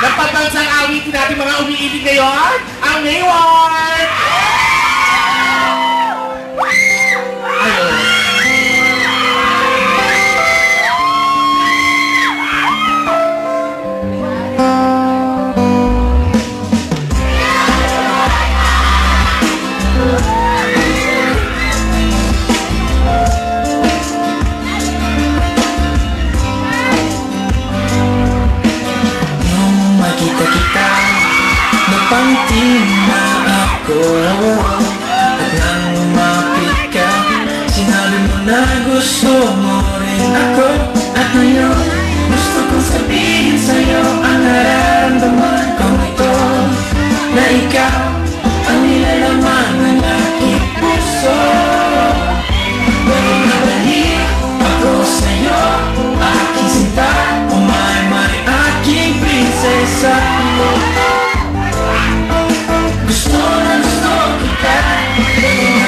Nagpabansang awitin natin mga umiibig ngayon, ang Mayward! Ayun. Napanting na ako at nang lumapit ka, sinabi mo na gusto mo rin ako. At ngayon, gusto kong sabihin sa'yo ang nararamdaman kong ito, na ikaw ang nilalaman ng aking puso. Balik na balik ako sa'yo, aking sinta, umay-may aking prinsesa. Gusto kita,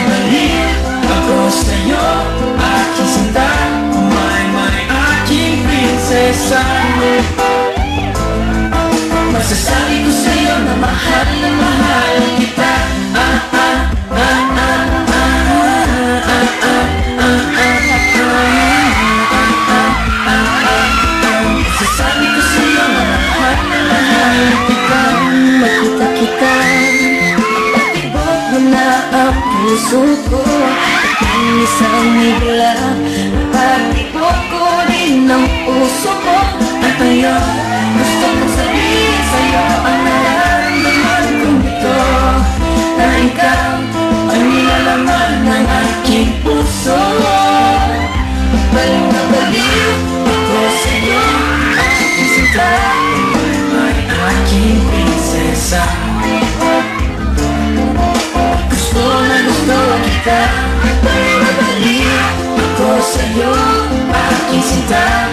balik ako sa'yo, aking sinta, umay-may aking prinsesa. Masasabi ko sa'yo na mahal kita. Masasabi ko sa'yo na mahal kita. Makita kita, patibok mo na ang puso ko, at ang isang higla, patibok ko rin ang puso ko. At ngayon, gusto kong sabihin sa'yo ang nararamdaman kong ito, na ikaw ang nilalaman ng aking puso. Balik na balik ako sa'yo, aking sinta, may aking prinsesa. Gusto kita, balik na balik ako sa'yo, aking sinta,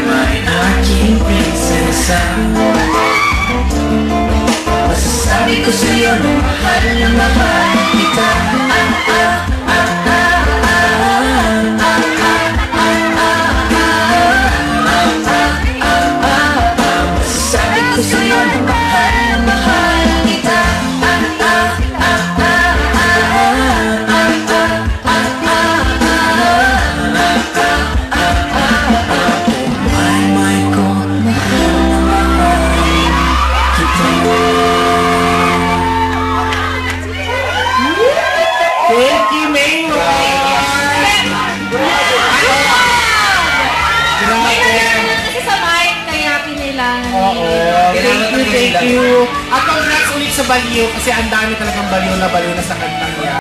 may aking prinsesa. Masasabi ko sa'yo na mahal kita. Masasabi ko sa'yo na mahal kita. Thank you, Mayward! Kasi sa mic, kaya pinailangan. Oo, thank you. At congrats ulit sa Baliw kasi ang dami talagang baliw na sa kantang niya.